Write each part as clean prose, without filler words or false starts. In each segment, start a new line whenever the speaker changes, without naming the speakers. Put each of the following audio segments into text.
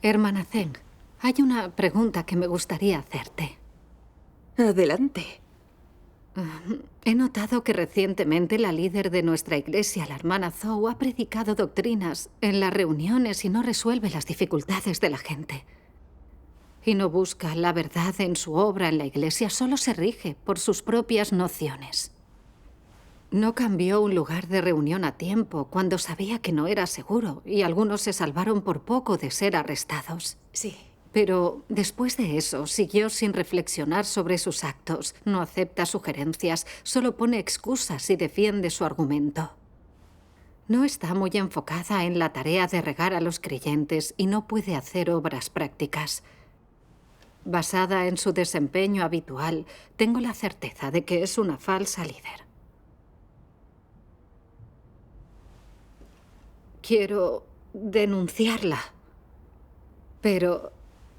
Hermana Zeng, hay una pregunta que me gustaría hacerte.
Adelante.
He notado que recientemente la líder de nuestra iglesia, la hermana Zhou, ha predicado doctrinas en las reuniones y no resuelve las dificultades de la gente. Y no busca la verdad en su obra en la iglesia, solo se rige por sus propias nociones. No cambió un lugar de reunión a tiempo cuando sabía que no era seguro y algunos se salvaron por poco de ser arrestados.
Sí.
Pero después de eso, siguió sin reflexionar sobre sus actos. No acepta sugerencias, solo pone excusas y defiende su argumento. No está muy enfocada en la tarea de regar a los creyentes y no puede hacer obras prácticas. Basada en su desempeño habitual, tengo la certeza de que es una falsa líder. Quiero denunciarla, pero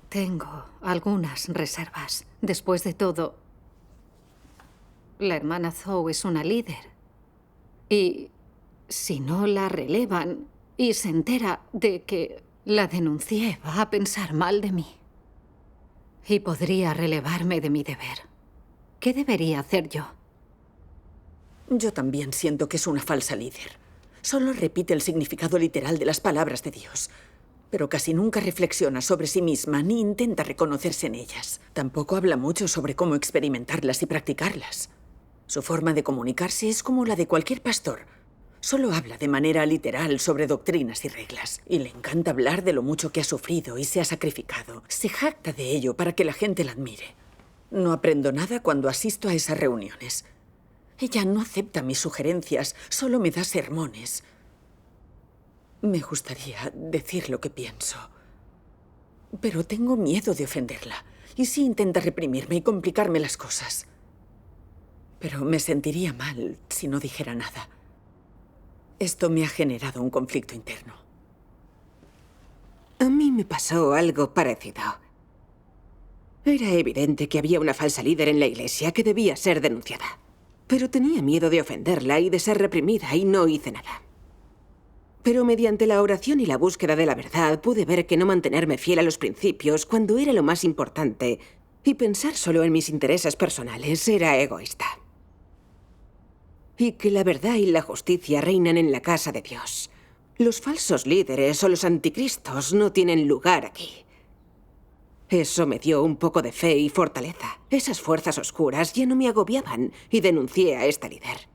tengo algunas reservas. Después de todo, la hermana Zhou es una líder. Y si no la relevan y se entera de que la denuncié, va a pensar mal de mí. Y podría relevarme de mi deber. ¿Qué debería hacer yo?
Yo también siento que es una falsa líder. Solo repite el significado literal de las palabras de Dios. Pero casi nunca reflexiona sobre sí misma ni intenta reconocerse en ellas. Tampoco habla mucho sobre cómo experimentarlas y practicarlas. Su forma de comunicarse es como la de cualquier pastor. Solo habla de manera literal sobre doctrinas y reglas. Y le encanta hablar de lo mucho que ha sufrido y se ha sacrificado. Se jacta de ello para que la gente la admire. No aprendo nada cuando asisto a esas reuniones. Ella no acepta mis sugerencias, solo me da sermones. Me gustaría decir lo que pienso. Pero tengo miedo de ofenderla. Y sí intenta reprimirme y complicarme las cosas. Pero me sentiría mal si no dijera nada. Esto me ha generado un conflicto interno.
A mí me pasó algo parecido. Era evidente que había una falsa líder en la iglesia que debía ser denunciada. Pero tenía miedo de ofenderla y de ser reprimida y no hice nada. Pero mediante la oración y la búsqueda de la verdad pude ver que no mantenerme fiel a los principios cuando era lo más importante y pensar solo en mis intereses personales era egoísta. Y que la verdad y la justicia reinan en la casa de Dios. Los falsos líderes o los anticristos no tienen lugar aquí. Eso me dio un poco de fe y fortaleza. Esas fuerzas oscuras ya no me agobiaban y denuncié a esta líder.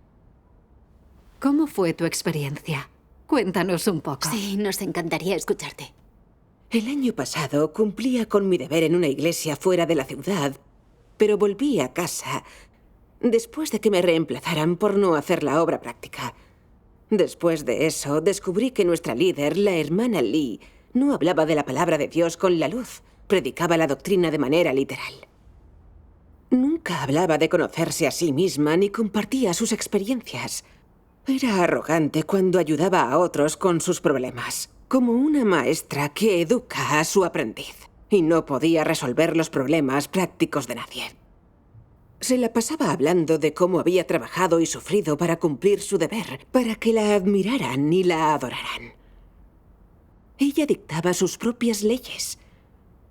¿Cómo fue tu experiencia? Cuéntanos un poco.
Sí, nos encantaría escucharte.
El año pasado cumplía con mi deber en una iglesia fuera de la ciudad, pero volví a casa después de que me reemplazaran por no hacer la obra práctica. Después de eso, descubrí que nuestra líder, la hermana Lee, no hablaba de la palabra de Dios con la luz. Predicaba la doctrina de manera literal. Nunca hablaba de conocerse a sí misma ni compartía sus experiencias. Era arrogante cuando ayudaba a otros con sus problemas, como una maestra que educa a su aprendiz, y no podía resolver los problemas prácticos de nadie. Se la pasaba hablando de cómo había trabajado y sufrido para cumplir su deber, para que la admiraran y la adoraran. Ella dictaba sus propias leyes.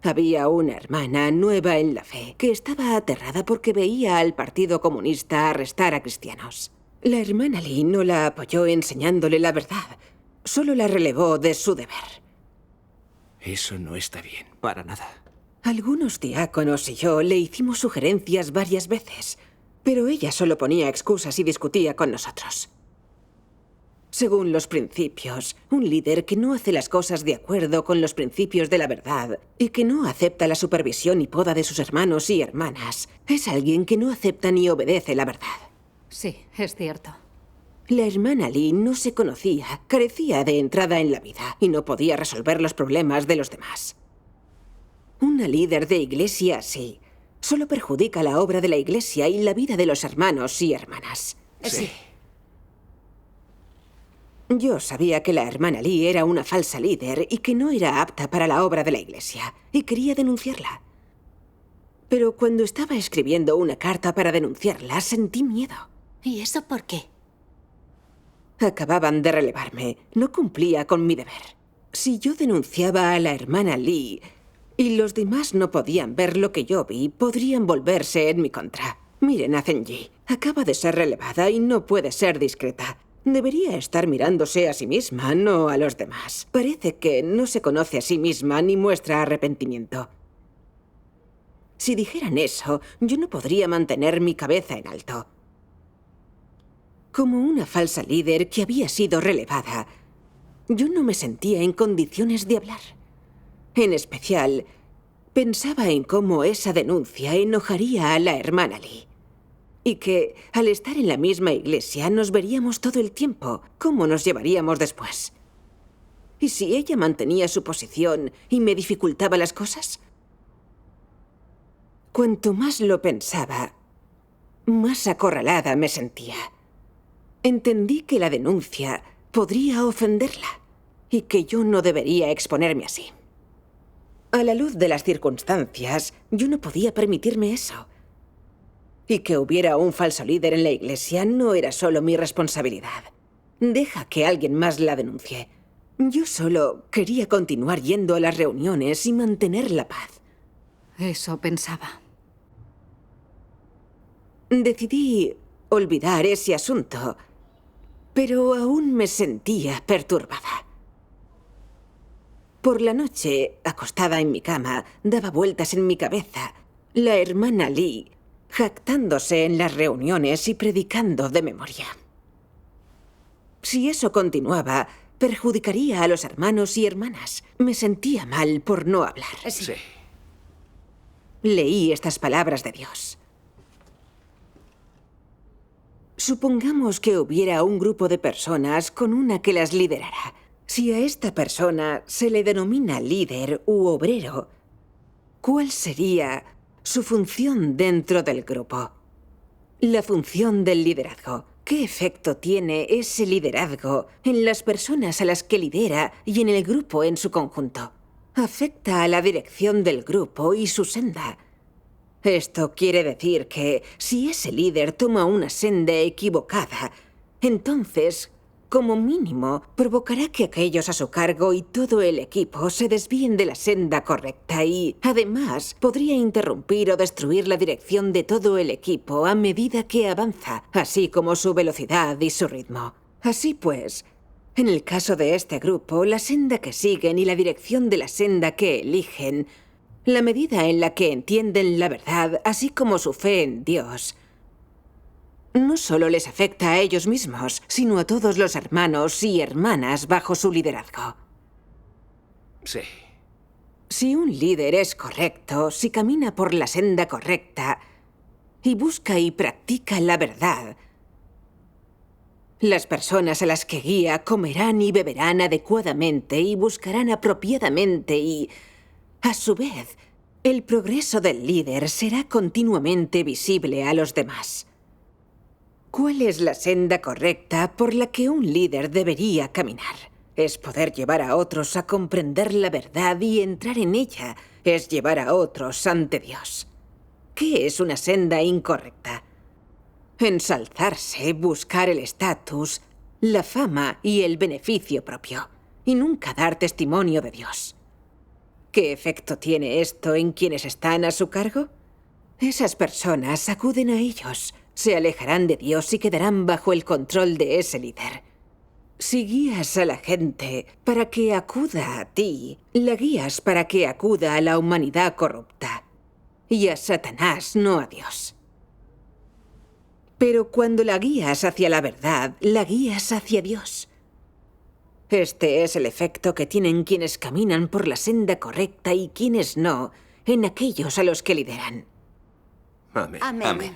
Había una hermana nueva en la fe que estaba aterrada porque veía al Partido Comunista arrestar a cristianos. La hermana Lee no la apoyó enseñándole la verdad, solo la relevó de su deber.
Eso no está bien, para nada.
Algunos diáconos y yo le hicimos sugerencias varias veces, pero ella solo ponía excusas y discutía con nosotros. Según los principios, un líder que no hace las cosas de acuerdo con los principios de la verdad y que no acepta la supervisión y poda de sus hermanos y hermanas es alguien que no acepta ni obedece la verdad.
Sí, es cierto.
La hermana Lee no se conocía, carecía de entrada en la vida y no podía resolver los problemas de los demás. Una líder de iglesia así solo perjudica la obra de la iglesia y la vida de los hermanos y hermanas.
Sí.
Yo sabía que la hermana Lee era una falsa líder y que no era apta para la obra de la iglesia, y quería denunciarla. Pero cuando estaba escribiendo una carta para denunciarla, sentí miedo.
¿Y eso por qué?
Acababan de relevarme. No cumplía con mi deber. Si yo denunciaba a la hermana Lee y los demás no podían ver lo que yo vi, podrían volverse en mi contra. Miren a Zenji. Acaba de ser relevada y no puede ser discreta. Debería estar mirándose a sí misma, no a los demás. Parece que no se conoce a sí misma ni muestra arrepentimiento. Si dijeran eso, yo no podría mantener mi cabeza en alto. Como una falsa líder que había sido relevada, yo no me sentía en condiciones de hablar. En especial, pensaba en cómo esa denuncia enojaría a la hermana Lee. Y que, al estar en la misma iglesia, nos veríamos todo el tiempo. ¿Cómo nos llevaríamos después? ¿Y si ella mantenía su posición y me dificultaba las cosas? Cuanto más lo pensaba, más acorralada me sentía. Entendí que la denuncia podría ofenderla y que yo no debería exponerme así. A la luz de las circunstancias, yo no podía permitirme eso. Y que hubiera un falso líder en la iglesia no era solo mi responsabilidad. Deja que alguien más la denuncie. Yo solo quería continuar yendo a las reuniones y mantener la paz.
Eso pensaba.
Decidí olvidar ese asunto, pero aún me sentía perturbada. Por la noche, acostada en mi cama, daba vueltas en mi cabeza la hermana Lee, jactándose en las reuniones y predicando de memoria. Si eso continuaba, perjudicaría a los hermanos y hermanas. Me sentía mal por no hablar.
Sí.
Leí estas palabras de Dios. Supongamos que hubiera un grupo de personas con una que las liderara. Si a esta persona se le denomina líder u obrero, ¿cuál sería su función dentro del grupo? La función del liderazgo. ¿Qué efecto tiene ese liderazgo en las personas a las que lidera y en el grupo en su conjunto? Afecta a la dirección del grupo y su senda. Esto quiere decir que si ese líder toma una senda equivocada, entonces, como mínimo, provocará que aquellos a su cargo y todo el equipo se desvíen de la senda correcta y, además, podría interrumpir o destruir la dirección de todo el equipo a medida que avanza, así como su velocidad y su ritmo. Así pues, en el caso de este grupo, la senda que siguen y la dirección de la senda que eligen, la medida en la que entienden la verdad, así como su fe en Dios, no solo les afecta a ellos mismos, sino a todos los hermanos y hermanas bajo su liderazgo.
Sí.
Si un líder es correcto, si camina por la senda correcta y busca y practica la verdad, las personas a las que guía comerán y beberán adecuadamente y buscarán apropiadamente y, a su vez, el progreso del líder será continuamente visible a los demás. ¿Cuál es la senda correcta por la que un líder debería caminar? Es poder llevar a otros a comprender la verdad y entrar en ella. Es llevar a otros ante Dios. ¿Qué es una senda incorrecta? Ensalzarse, buscar el estatus, la fama y el beneficio propio, y nunca dar testimonio de Dios. ¿Qué efecto tiene esto en quienes están a su cargo? Esas personas acuden a ellos, se alejarán de Dios y quedarán bajo el control de ese líder. Si guías a la gente para que acuda a ti, la guías para que acuda a la humanidad corrupta y a Satanás, no a Dios. Pero cuando la guías hacia la verdad, la guías hacia Dios. Este es el efecto que tienen quienes caminan por la senda correcta y quienes no, en aquellos a los que lideran.
Amén.
Amén.
Amén.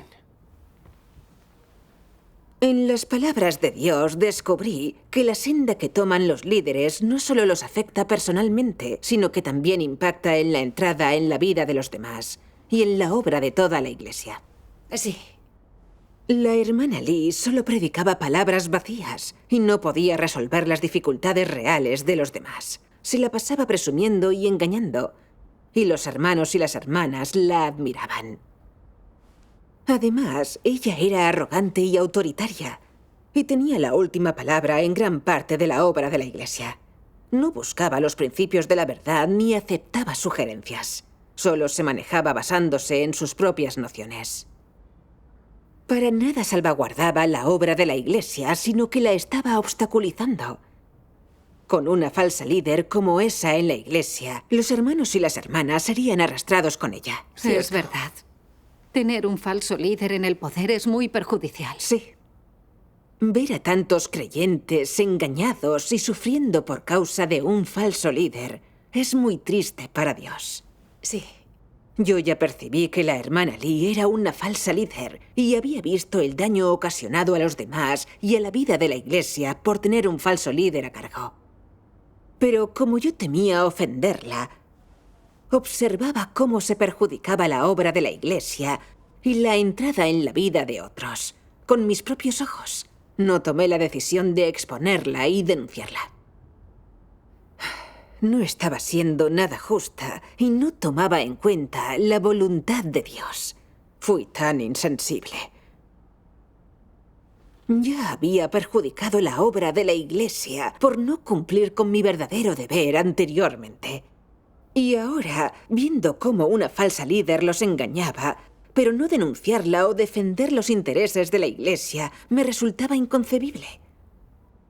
En las palabras de Dios descubrí que la senda que toman los líderes no solo los afecta personalmente, sino que también impacta en la entrada en la vida de los demás y en la obra de toda la iglesia.
Sí.
La hermana Lee solo predicaba palabras vacías y no podía resolver las dificultades reales de los demás. Se la pasaba presumiendo y engañando, y los hermanos y las hermanas la admiraban. Además, ella era arrogante y autoritaria, y tenía la última palabra en gran parte de la obra de la iglesia. No buscaba los principios de la verdad ni aceptaba sugerencias. Solo se manejaba basándose en sus propias nociones. Para nada salvaguardaba la obra de la Iglesia, sino que la estaba obstaculizando. Con una falsa líder como esa en la Iglesia, los hermanos y las hermanas serían arrastrados con ella.
Es verdad. Tener un falso líder en el poder es muy perjudicial.
Sí. Ver a tantos creyentes engañados y sufriendo por causa de un falso líder es muy triste para Dios.
Sí.
Yo ya percibí que la hermana Lee era una falsa líder y había visto el daño ocasionado a los demás y a la vida de la Iglesia por tener un falso líder a cargo. Pero como yo temía ofenderla, observaba cómo se perjudicaba la obra de la Iglesia y la entrada en la vida de otros, con mis propios ojos. No tomé la decisión de exponerla y denunciarla. No estaba siendo nada justa y no tomaba en cuenta la voluntad de Dios. Fui tan insensible. Ya había perjudicado la obra de la Iglesia por no cumplir con mi verdadero deber anteriormente. Y ahora, viendo cómo una falsa líder los engañaba, pero no denunciarla o defender los intereses de la Iglesia, me resultaba inconcebible.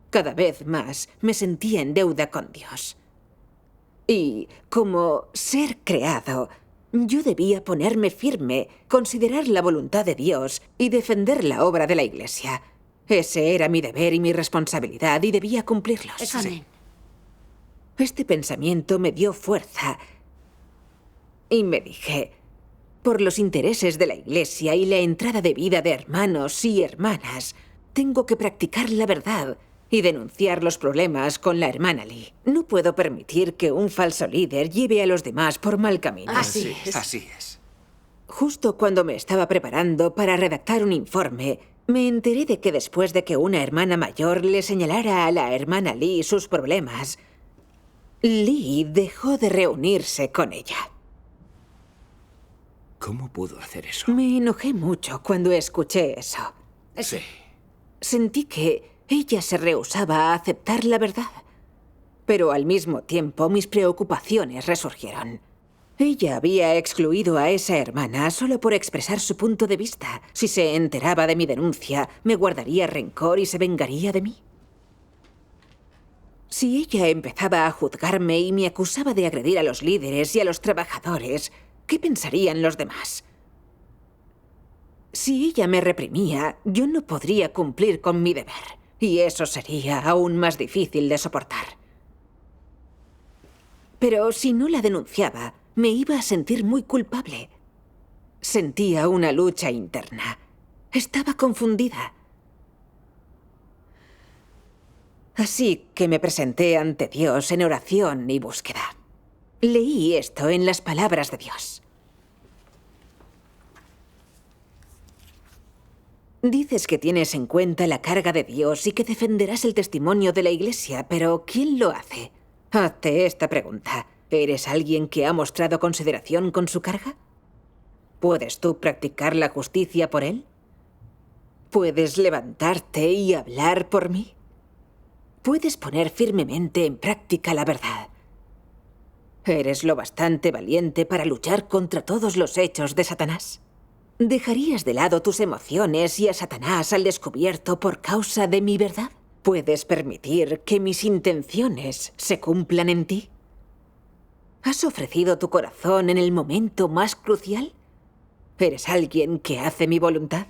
Cada vez más me sentía en deuda con Dios. Y, como ser creado, yo debía ponerme firme, considerar la voluntad de Dios y defender la obra de la Iglesia. Ese era mi deber y mi responsabilidad y debía cumplirlos.
Amén.
Este pensamiento me dio fuerza y me dije, por los intereses de la Iglesia y la entrada de vida de hermanos y hermanas, tengo que practicar la verdad y denunciar los problemas con la hermana Lee. No puedo permitir que un falso líder lleve a los demás por mal camino.
Así es.
Así es.
Justo cuando me estaba preparando para redactar un informe, me enteré de que después de que una hermana mayor le señalara a la hermana Lee sus problemas, Lee dejó de reunirse con ella.
¿Cómo pudo hacer eso?
Me enojé mucho cuando escuché eso.
Sí.
Sentí que ella se rehusaba a aceptar la verdad. Pero al mismo tiempo mis preocupaciones resurgieron. Ella había excluido a esa hermana solo por expresar su punto de vista. Si se enteraba de mi denuncia, me guardaría rencor y se vengaría de mí. Si ella empezaba a juzgarme y me acusaba de agredir a los líderes y a los trabajadores, ¿qué pensarían los demás? Si ella me reprimía, yo no podría cumplir con mi deber. Y eso sería aún más difícil de soportar. Pero si no la denunciaba, me iba a sentir muy culpable. Sentía una lucha interna. Estaba confundida. Así que me presenté ante Dios en oración y búsqueda. Leí esto en las palabras de Dios. Dices que tienes en cuenta la carga de Dios y que defenderás el testimonio de la Iglesia, pero ¿quién lo hace? Hazte esta pregunta. ¿Eres alguien que ha mostrado consideración con su carga? ¿Puedes tú practicar la justicia por él? ¿Puedes levantarte y hablar por mí? ¿Puedes poner firmemente en práctica la verdad? ¿Eres lo bastante valiente para luchar contra todos los hechos de Satanás? ¿Dejarías de lado tus emociones y a Satanás al descubierto por causa de mi verdad? ¿Puedes permitir que mis intenciones se cumplan en ti? ¿Has ofrecido tu corazón en el momento más crucial? ¿Eres alguien que hace mi voluntad?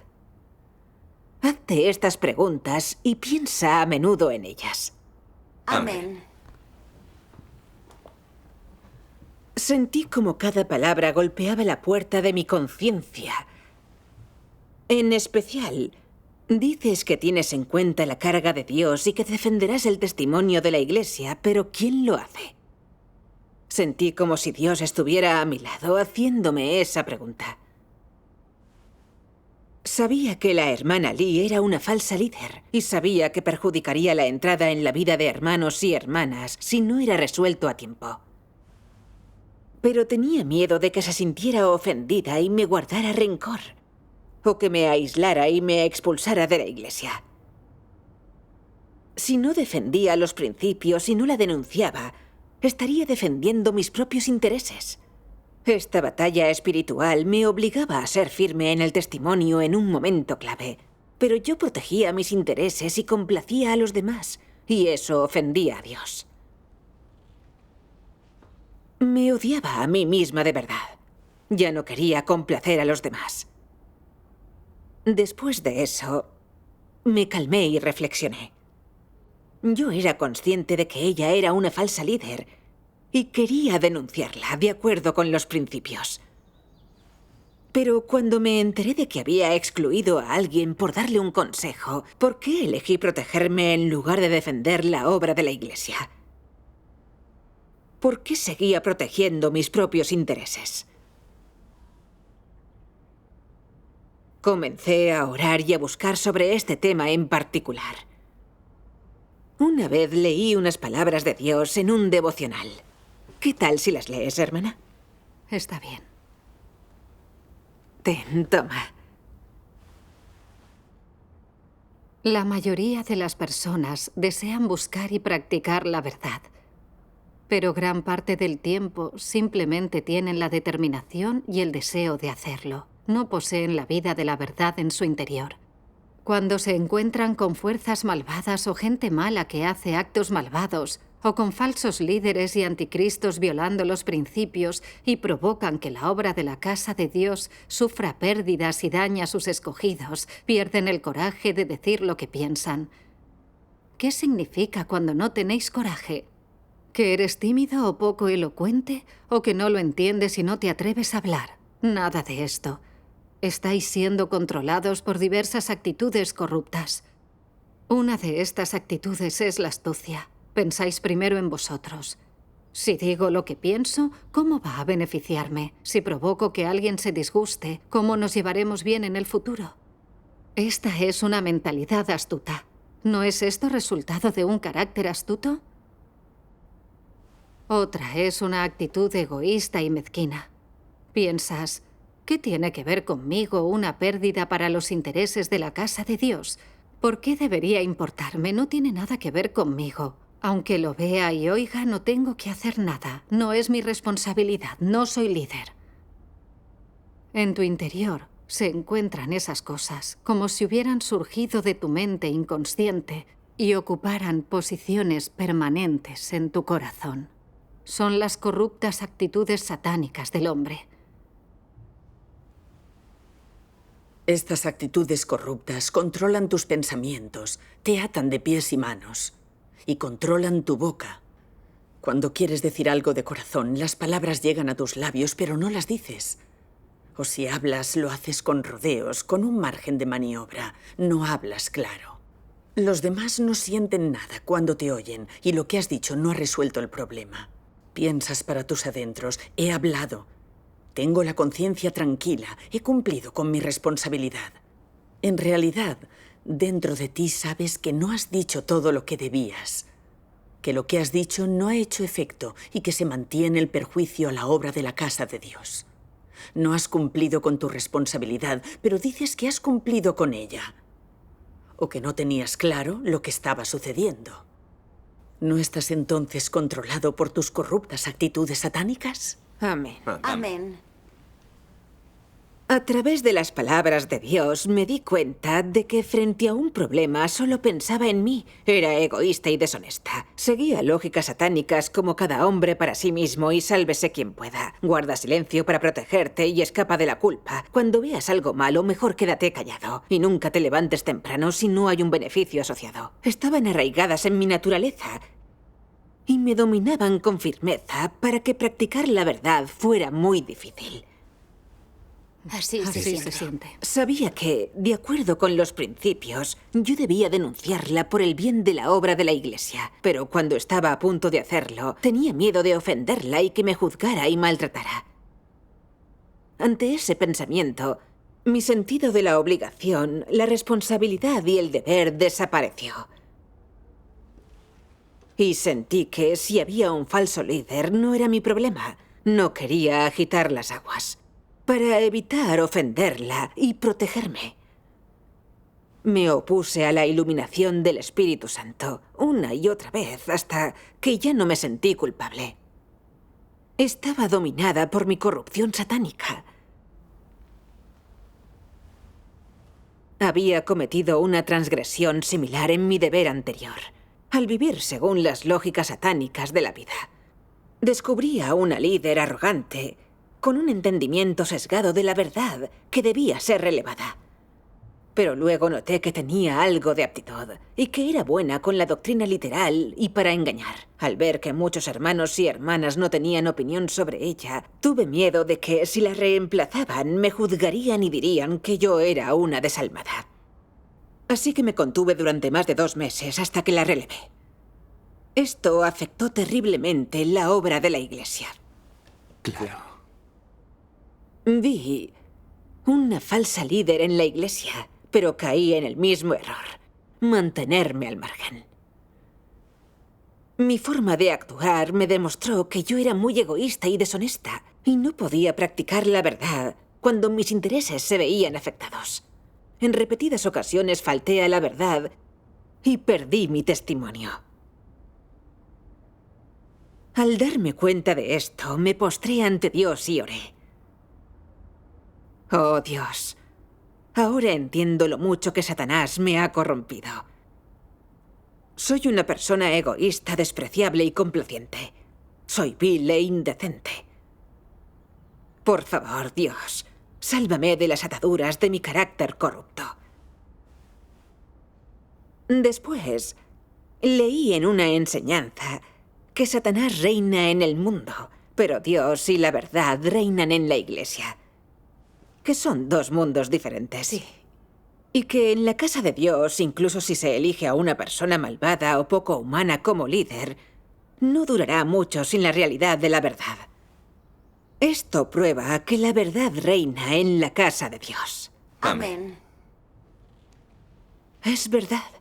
Hazte estas preguntas y piensa a menudo en ellas.
Amén.
Sentí como cada palabra golpeaba la puerta de mi conciencia. En especial, dices que tienes en cuenta la carga de Dios y que defenderás el testimonio de la Iglesia, pero ¿quién lo hace? Sentí como si Dios estuviera a mi lado haciéndome esa pregunta. Sabía que la hermana Lee era una falsa líder y sabía que perjudicaría la entrada en la vida de hermanos y hermanas si no era resuelto a tiempo. Pero tenía miedo de que se sintiera ofendida y me guardara rencor, o que me aislara y me expulsara de la Iglesia. Si no defendía los principios y no la denunciaba, estaría defendiendo mis propios intereses. Esta batalla espiritual me obligaba a ser firme en el testimonio en un momento clave, pero yo protegía mis intereses y complacía a los demás, y eso ofendía a Dios. Me odiaba a mí misma de verdad. Ya no quería complacer a los demás. Después de eso, me calmé y reflexioné. Yo era consciente de que ella era una falsa líder y quería denunciarla de acuerdo con los principios. Pero cuando me enteré de que había excluido a alguien por darle un consejo, ¿por qué elegí protegerme en lugar de defender la obra de la Iglesia? ¿Por qué seguía protegiendo mis propios intereses? Comencé a orar y a buscar sobre este tema en particular. Una vez leí unas palabras de Dios en un devocional. ¿Qué tal si las lees, hermana?
Está bien.
Toma.
La mayoría de las personas desean buscar y practicar la verdad, pero gran parte del tiempo simplemente tienen la determinación y el deseo de hacerlo. No poseen la vida de la verdad en su interior. Cuando se encuentran con fuerzas malvadas o gente mala que hace actos malvados, o con falsos líderes y anticristos violando los principios y provocan que la obra de la casa de Dios sufra pérdidas y daña a sus escogidos, pierden el coraje de decir lo que piensan. ¿Qué significa cuando no tenéis coraje? ¿Que eres tímido o poco elocuente? ¿O que no lo entiendes y no te atreves a hablar? Nada de esto. Estáis siendo controlados por diversas actitudes corruptas. Una de estas actitudes es la astucia. Pensáis primero en vosotros. Si digo lo que pienso, ¿cómo va a beneficiarme? Si provoco que alguien se disguste, ¿cómo nos llevaremos bien en el futuro? Esta es una mentalidad astuta. ¿No es esto resultado de un carácter astuto? Otra es una actitud egoísta y mezquina. Piensas, ¿qué tiene que ver conmigo una pérdida para los intereses de la casa de Dios? ¿Por qué debería importarme? No tiene nada que ver conmigo. Aunque lo vea y oiga, no tengo que hacer nada. No es mi responsabilidad. No soy líder. En tu interior se encuentran esas cosas, como si hubieran surgido de tu mente inconsciente y ocuparan posiciones permanentes en tu corazón. Son las corruptas actitudes satánicas del hombre.
Estas actitudes corruptas controlan tus pensamientos, te atan de pies y manos y controlan tu boca. Cuando quieres decir algo de corazón, las palabras llegan a tus labios, pero no las dices. O si hablas, lo haces con rodeos, con un margen de maniobra. No hablas claro. Los demás no sienten nada cuando te oyen y lo que has dicho no ha resuelto el problema. Piensas para tus adentros, he hablado. Tengo la conciencia tranquila, he cumplido con mi responsabilidad. En realidad, dentro de ti sabes que no has dicho todo lo que debías, que lo que has dicho no ha hecho efecto y que se mantiene el perjuicio a la obra de la casa de Dios. No has cumplido con tu responsabilidad, pero dices que has cumplido con ella. O que no tenías claro lo que estaba sucediendo. ¿No estás entonces controlado por tus corruptas actitudes satánicas?
Amén.
Amén.
A través de las palabras de Dios me di cuenta de que frente a un problema solo pensaba en mí. Era egoísta y deshonesta. Seguía lógicas satánicas como cada hombre para sí mismo y sálvese quien pueda. Guarda silencio para protegerte y escapa de la culpa. Cuando veas algo malo, mejor quédate callado. Y nunca te levantes temprano si no hay un beneficio asociado. Estaban arraigadas en mi naturaleza y me dominaban con firmeza para que practicar la verdad fuera muy difícil.
Así se siente.
Sabía que, de acuerdo con los principios, yo debía denunciarla por el bien de la obra de la Iglesia. Pero cuando estaba a punto de hacerlo, tenía miedo de ofenderla y que me juzgara y maltratara. Ante ese pensamiento, mi sentido de la obligación, la responsabilidad y el deber desapareció. Y sentí que si había un falso líder no era mi problema. No quería agitar las aguas. Para evitar ofenderla y protegerme. Me opuse a la iluminación del Espíritu Santo una y otra vez hasta que ya no me sentí culpable. Estaba dominada por mi corrupción satánica. Había cometido una transgresión similar en mi deber anterior, al vivir según las lógicas satánicas de la vida. Descubrí a una líder arrogante, con un entendimiento sesgado de la verdad que debía ser relevada. Pero luego noté que tenía algo de aptitud y que era buena con la doctrina literal y para engañar. Al ver que muchos hermanos y hermanas no tenían opinión sobre ella, tuve miedo de que si la reemplazaban me juzgarían y dirían que yo era una desalmada. Así que me contuve durante más de 2 meses hasta que la relevé. Esto afectó terriblemente la obra de la Iglesia.
Claro.
Vi una falsa líder en la Iglesia, pero caí en el mismo error: mantenerme al margen. Mi forma de actuar me demostró que yo era muy egoísta y deshonesta, y no podía practicar la verdad cuando mis intereses se veían afectados. En repetidas ocasiones falté a la verdad y perdí mi testimonio. Al darme cuenta de esto, me postré ante Dios y oré. Oh, Dios, ahora entiendo lo mucho que Satanás me ha corrompido. Soy una persona egoísta, despreciable y complaciente. Soy vil e indecente. Por favor, Dios, sálvame de las ataduras de mi carácter corrupto. Después, leí en una enseñanza que Satanás reina en el mundo, pero Dios y la verdad reinan en la Iglesia. Que son 2 mundos diferentes.
Sí.
Y que en la casa de Dios, incluso si se elige a una persona malvada o poco humana como líder, no durará mucho sin la realidad de la verdad. Esto prueba que la verdad reina en la casa de Dios.
Amén.
Es verdad.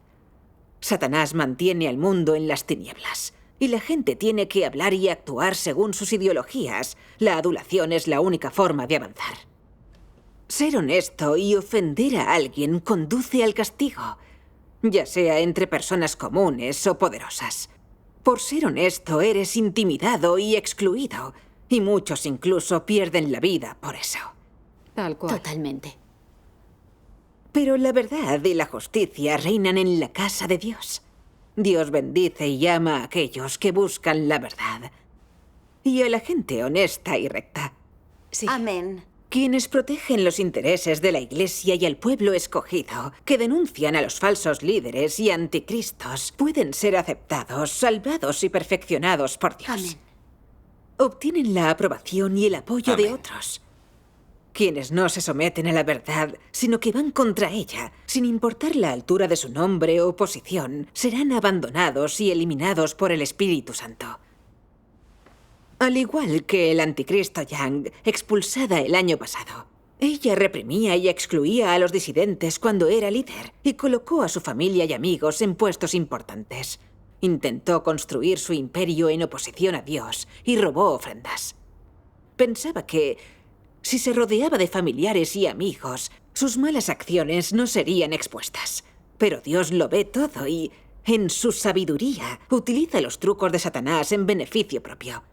Satanás mantiene al mundo en las tinieblas. Y la gente tiene que hablar y actuar según sus ideologías. La adulación es la única forma de avanzar. Ser honesto y ofender a alguien conduce al castigo, ya sea entre personas comunes o poderosas. Por ser honesto eres intimidado y excluido, y muchos incluso pierden la vida por eso.
Tal cual.
Totalmente.
Pero la verdad y la justicia reinan en la casa de Dios. Dios bendice y ama a aquellos que buscan la verdad, y a la gente honesta y recta.
Sí.
Amén.
Quienes protegen los intereses de la Iglesia y al pueblo escogido, que denuncian a los falsos líderes y anticristos, pueden ser aceptados, salvados y perfeccionados por Dios.
Amén.
Obtienen la aprobación y el apoyo de
Amén.
otros. Quienes no se someten a la verdad, sino que van contra ella, sin importar la altura de su nombre o posición, serán abandonados y eliminados por el Espíritu Santo. Al igual que el anticristo Yang, expulsada el año pasado. Ella reprimía y excluía a los disidentes cuando era líder y colocó a su familia y amigos en puestos importantes. Intentó construir su imperio en oposición a Dios y robó ofrendas. Pensaba que, si se rodeaba de familiares y amigos, sus malas acciones no serían expuestas. Pero Dios lo ve todo y, en su sabiduría, utiliza los trucos de Satanás en beneficio propio.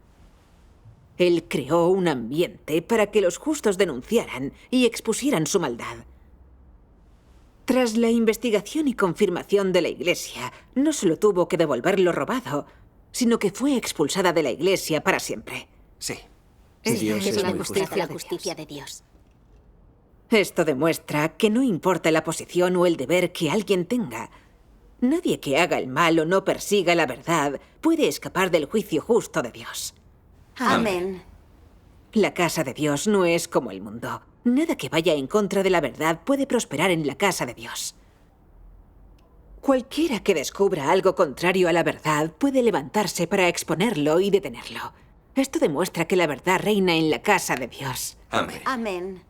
Él creó un ambiente para que los justos denunciaran y expusieran su maldad. Tras la investigación y confirmación de la Iglesia, no solo tuvo que devolver lo robado, sino que fue expulsada de la Iglesia para siempre.
Sí.
Esta
Dios
es
es
la
muy
justicia
justo.
La
de
justicia
Dios.
de Dios.
Esto demuestra que no importa la posición o el deber que alguien tenga. Nadie que haga el mal o no persiga la verdad puede escapar del juicio justo de Dios.
Amén.
La casa de Dios no es como el mundo. Nada que vaya en contra de la verdad puede prosperar en la casa de Dios. Cualquiera que descubra algo contrario a la verdad puede levantarse para exponerlo y detenerlo. Esto demuestra que la verdad reina en la casa de Dios.
Amén.
Amén.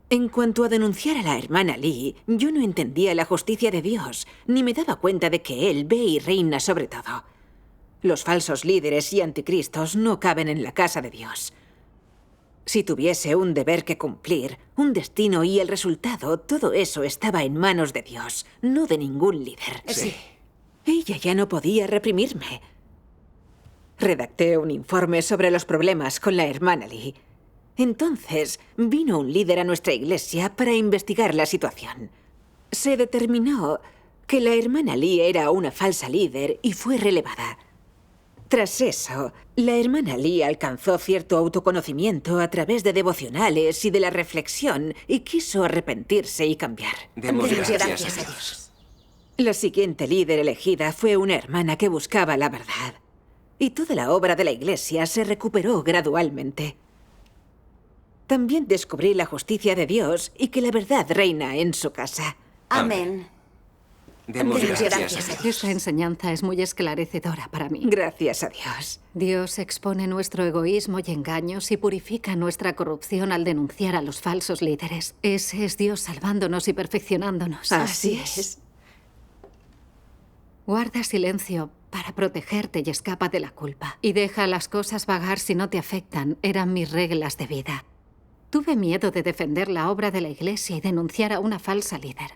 En cuanto a denunciar a la hermana Lee, yo no entendía la justicia de Dios, ni me daba cuenta de que Él ve y reina sobre todo. Los falsos líderes y anticristos no caben en la casa de Dios. Si tuviese un deber que cumplir, un destino y el resultado, todo eso estaba en manos de Dios, no de ningún líder.
Sí.
Ella ya no podía reprimirme. Redacté un informe sobre los problemas con la hermana Lee. Entonces, vino un líder a nuestra iglesia para investigar la situación. Se determinó que la hermana Lee era una falsa líder y fue relevada. Tras eso, la hermana Lee alcanzó cierto autoconocimiento a través de devocionales y de la reflexión y quiso arrepentirse y cambiar.
Demos
Demos
gracias a Dios.
La siguiente líder elegida fue una hermana que buscaba la verdad. Y toda la obra de la iglesia se recuperó gradualmente. También descubrí la justicia de Dios y que la verdad reina en su casa.
Amén.
Demos
Demos
gracias
gracias
a
a
Dios.
Esta enseñanza es muy esclarecedora para mí.
Gracias a Dios.
Dios expone nuestro egoísmo y engaños y purifica nuestra corrupción al denunciar a los falsos líderes. Ese es Dios salvándonos y perfeccionándonos.
Así es.
Guarda silencio para protegerte y escapa de la culpa. Y deja las cosas vagar si no te afectan. Eran mis reglas de vida. Tuve miedo de defender la obra de la iglesia y denunciar a una falsa líder.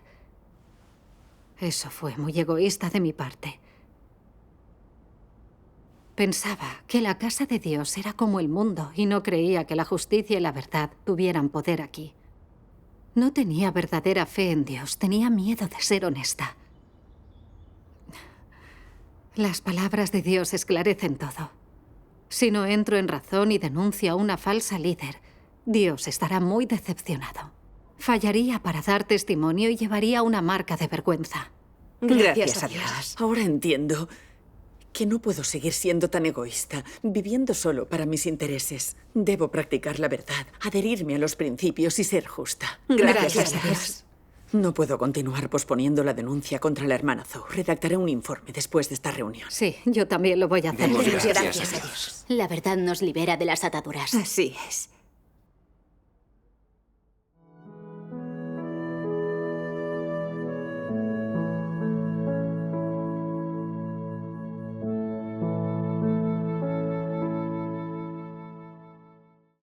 Eso fue muy egoísta de mi parte. Pensaba que la casa de Dios era como el mundo y no creía que la justicia y la verdad tuvieran poder aquí. No tenía verdadera fe en Dios, tenía miedo de ser honesta. Las palabras de Dios esclarecen todo. Si no entro en razón y denuncio a una falsa líder, Dios estará muy decepcionado. Fallaría para dar testimonio y llevaría una marca de vergüenza.
Gracias a Dios.
Ahora entiendo que no puedo seguir siendo tan egoísta, viviendo solo para mis intereses. Debo practicar la verdad, adherirme a los principios y ser justa.
Gracias a Dios.
No puedo continuar posponiendo la denuncia contra la hermana Zhou. Redactaré un informe después de esta reunión.
Sí, yo también lo voy a hacer.
Demos
Demos
gracias a
gracias a
Dios.
Dios. La verdad nos libera de las ataduras.
Así es.